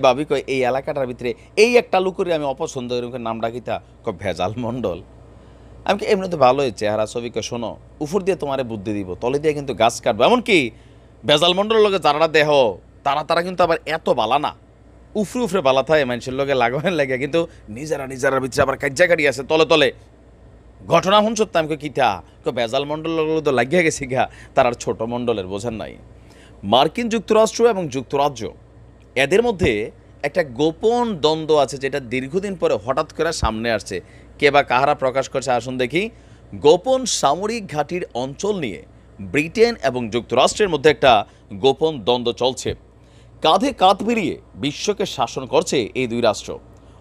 ভাবি কয় এই এলাকাটার ভিতরে এই একটা লুকুরে আমি অপছন্দ এরকম নামটা কিতা ভেজাল মণ্ডল। আমি কি এমনি তো ভালোই চেহারা ছবি কয় শোনো উপর দিয়ে তোমারে বুদ্ধি দিব তলে দিয়ে কিন্তু গাছ কাটবো এমনকি ভেজাল মণ্ডলের লগে যারা দেহ তারা কিন্তু আবার এত বালা না, উফরে উফরে বালা থাকে মানুষের লগে লাগানোর লাগে কিন্তু নিজেরা ভিতরে আবার কার্যাকারী আছে তলে তলে ঘটনা শুনছ আমি কিতা ভেজাল মণ্ডলের তো লাগিয়ে গেছি গা তার আর ছোট মণ্ডলের বোঝেন নাই। মার্কিন যুক্তরাষ্ট্র এবং যুক্তরাজ্য এদের মধ্যে একটা গোপন দ্বন্দ্ব আছে যেটা দীর্ঘদিন পরে হঠাৎ করে সামনে আসছে। কে বা কাহারা প্রকাশ করছে আসুন দেখি। গোপন সামরিক ঘাঁটির অঞ্চল নিয়ে ব্রিটেন এবং যুক্তরাষ্ট্রের মধ্যে একটা গোপন দ্বন্দ্ব চলছে। কাঁধে কাঁধ মিলিয়ে বিশ্বকে শাসন করছে এই দুই রাষ্ট্র।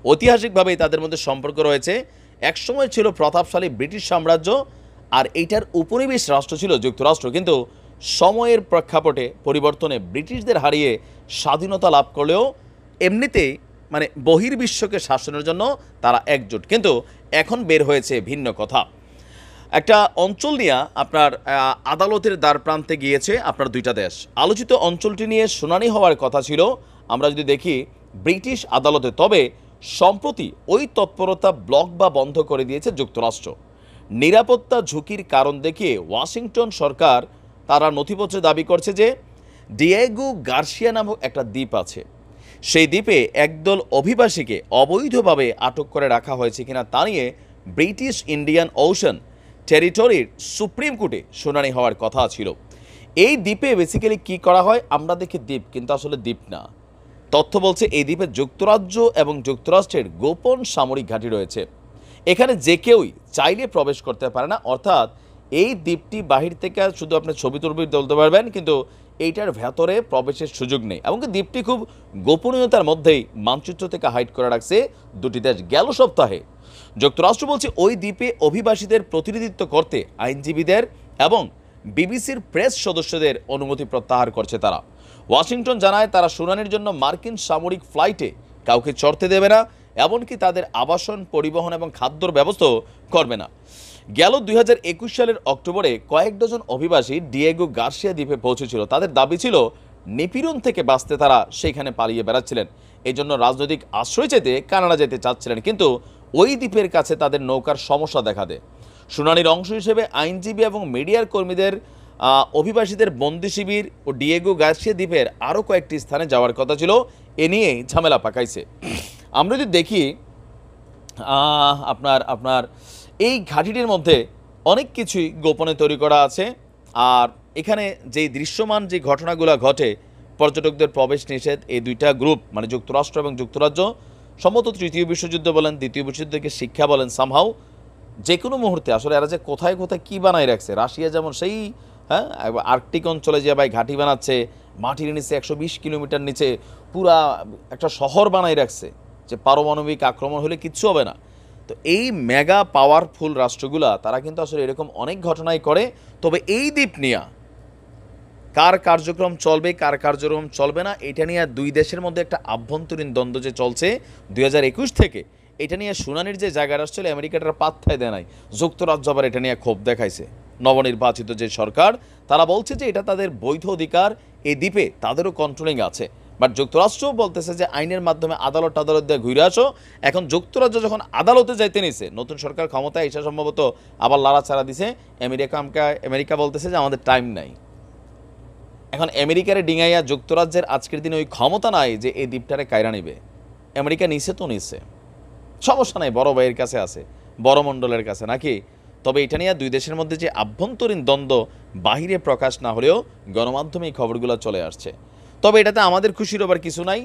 ঐতিহাসিকভাবেই তাদের মধ্যে সম্পর্ক রয়েছে। একসময় ছিল প্রতাপশালী ব্রিটিশ সাম্রাজ্য আর এইটার উপনিবেশ রাষ্ট্র ছিল যুক্তরাষ্ট্র, কিন্তু সময়ের প্রেক্ষাপটে পরিবর্তনে ব্রিটিশদের হারিয়ে স্বাধীনতা লাভ করলেও এমনিতেই মানে বহির্বিশ্বকে শাসনের জন্য তারা একজোট, কিন্তু এখন বের হয়েছে ভিন্ন কথা। একটা অঞ্চল নিয়ে আপনার আদালতের দ্বার প্রান্তে গিয়েছে আপনার দুইটা দেশ। আলোচিত অঞ্চলটি নিয়ে শুনানি হওয়ার কথা ছিল আমরা যদি দেখি ব্রিটিশ আদালতে, তবে সম্প্রতি ওই তৎপরতা ব্লক বা বন্ধ করে দিয়েছে যুক্তরাষ্ট্র। নিরাপত্তা ঝুঁকির কারণ দেখিয়ে ওয়াশিংটন সরকার তারা নথিপত্রে দাবি করছে যে ডিয়েগো গার্সিয়া নামক একটা দ্বীপ আছে, সেই দ্বীপে একদল অভিবাসীকে অবৈধভাবে আটক করে রাখা হয়েছে কিনা তা নিয়ে ব্রিটিশ ইন্ডিয়ান ওশান টেরিটরির সুপ্রিম কোর্টে শুনানি হওয়ার কথা ছিল। এই দ্বীপে বেসিক্যালি কি করা হয় আমরা দেখি দ্বীপ, কিন্তু আসলে দ্বীপ না। তথ্য বলছে এই দ্বীপে যুক্তরাজ্য এবং যুক্তরাষ্ট্রের গোপন সামরিক ঘাঁটি রয়েছে। এখানে যে কেউই চাইলে প্রবেশ করতে পারে না, অর্থাৎ এই দ্বীপটি বাহির থেকে শুধু আপনি ছবি তুলতে পারবেন, কিন্তু এইটার ভেতরে প্রবেশের সুযোগ নেই। এমনকি দ্বীপটি খুব গোপনীয়তার মধ্যেই মানচিত্র থেকে হাইড করে রাখছে দুটি দেশ গেল সপ্তাহে। যুক্তরাষ্ট্র বলছে ওই দ্বীপে অভিবাসীদের প্রতিনিধিত্ব করতে আইনজীবীদের এবং বিবিসির প্রেস সদস্যদের অনুমতি প্রত্যাহার করছে তারা। ওয়াশিংটন জানায় তারা শুনানির জন্য মার্কিন সামরিক ফ্লাইটে কাউকে চড়তে দেবে না, এমনকি তাদের আবাসন, পরিবহন এবং খাদ্যর ব্যবস্থাও করবে না। গেল 2021 সালের অক্টোবরে কয়েক ডজন অভিবাসী ডিয়েগো গার্সিয়া দ্বীপে পৌঁছেছিল। তাদের দাবি ছিল নিপীড়ন থেকে বাঁচতে তারা সেইখানে পালিয়ে বেড়াচ্ছিলেন, এই জন্য রাজনৈতিক আশ্রয় চেতে কানাডা যেতে চাচ্ছিলেন, কিন্তু ওই দ্বীপের কাছে তাদের নৌকার সমস্যা দেখা দেয়। শুনানির অংশ হিসেবে আইনজীবী এবং মিডিয়ার কর্মীদের অভিবাসীদের বন্দি শিবির ও ডিয়েগো গার্সিয়া দ্বীপের আরও কয়েকটি স্থানে যাওয়ার কথা ছিল, এ নিয়েই ঝামেলা পাকাইছে। আমরা যদি দেখি আপনার এই ঘাঁটিটির মধ্যে অনেক কিছুই গোপনে তৈরি করা আছে। আর এখানে যেই দৃশ্যমান যে ঘটনাগুলো ঘটে, পর্যটকদের প্রবেশ নিষেধ, এই দুইটা গ্রুপ মানে যুক্তরাষ্ট্র এবং যুক্তরাজ্য সম্ভবত তৃতীয় বিশ্বযুদ্ধ বলেন, দ্বিতীয় বিশ্বযুদ্ধকে শিক্ষা বলেন, সামহাও যে কোনো মুহূর্তে আসলে এরা যে কোথায় কোথায় কী বানায় রাখছে। রাশিয়া যেমন সেই আর্কটিক অঞ্চলে যে ভাই ঘাঁটি বানাচ্ছে, মাটির নিচে 120 কিলোমিটার নিচে পুরা একটা শহর বানায় রাখছে যে পারমাণবিক আক্রমণ হলে কিচ্ছু হবে না। তো এই মেগা পাওয়ারফুল রাষ্ট্রগুলা তারা কিন্তু আসলে এরকম অনেক ঘটনাই করে। তবে এই দ্বীপ নিয়ে কার কার্যক্রম চলবে কার কার্যক্রম চলবে না এটা নিয়ে দুই দেশের মধ্যে একটা আভ্যন্তরীণ দ্বন্দ্ব যে চলছে 2021 থেকে, এটা নিয়ে শুনানির যে জায়গাটা আসলে আমেরিকাটার পাত্তায় দেয় নাই। যুক্তরাজ্য আবার এটা নিয়ে ক্ষোভ দেখাইছে। নবনির্বাচিত যে সরকার তারা বলছে যে এটা তাদের বৈধ অধিকার, এই দ্বীপে তাদেরও কন্ট্রোলিং আছে। বাট যুক্তরাষ্ট্র বলতেছে যে আইনের মাধ্যমে আদালত দিয়ে ঘুরে আসো। এখন যুক্তরাজ্য যখন আদালতে যাইতে নিছে, নতুন সরকার ক্ষমতায় এসে সম্ভবত আবার লাড়াচাড়া দিছে। আমেরিকা বলতেছে যে আমাদের টাইম নাই। এখন আমেরিকারে ডিঙাইয়া যুক্তরাজ্যের আজকের দিনে ওই ক্ষমতা নাই যে এই দ্বীপটারে কায়রা নিবে। আমেরিকা নিছে তো নিছে, সমস্যা নাই, বড় ভাইয়ের কাছে আছে, বড় মণ্ডলের কাছে নাকি। তবে এটা নিয়ে দুই দেশের মধ্যে যে আভ্যন্তরীণ দ্বন্দ্ব বাহিরে প্রকাশ না হলেও গণমাধ্যমে এই খবরগুলো চলে আসছে। তবে এটাতে আমাদের খুশির আবার কিছু নাই।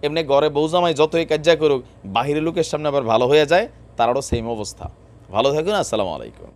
এমনি ঘরে বউজামাই যতই কাজ্জা করুক, বাহিরের লোকের সামনে আবার ভালো হয়ে যায়, তারারও সেম অবস্থা। ভালো থাকুন, আসসালামু আলাইকুম।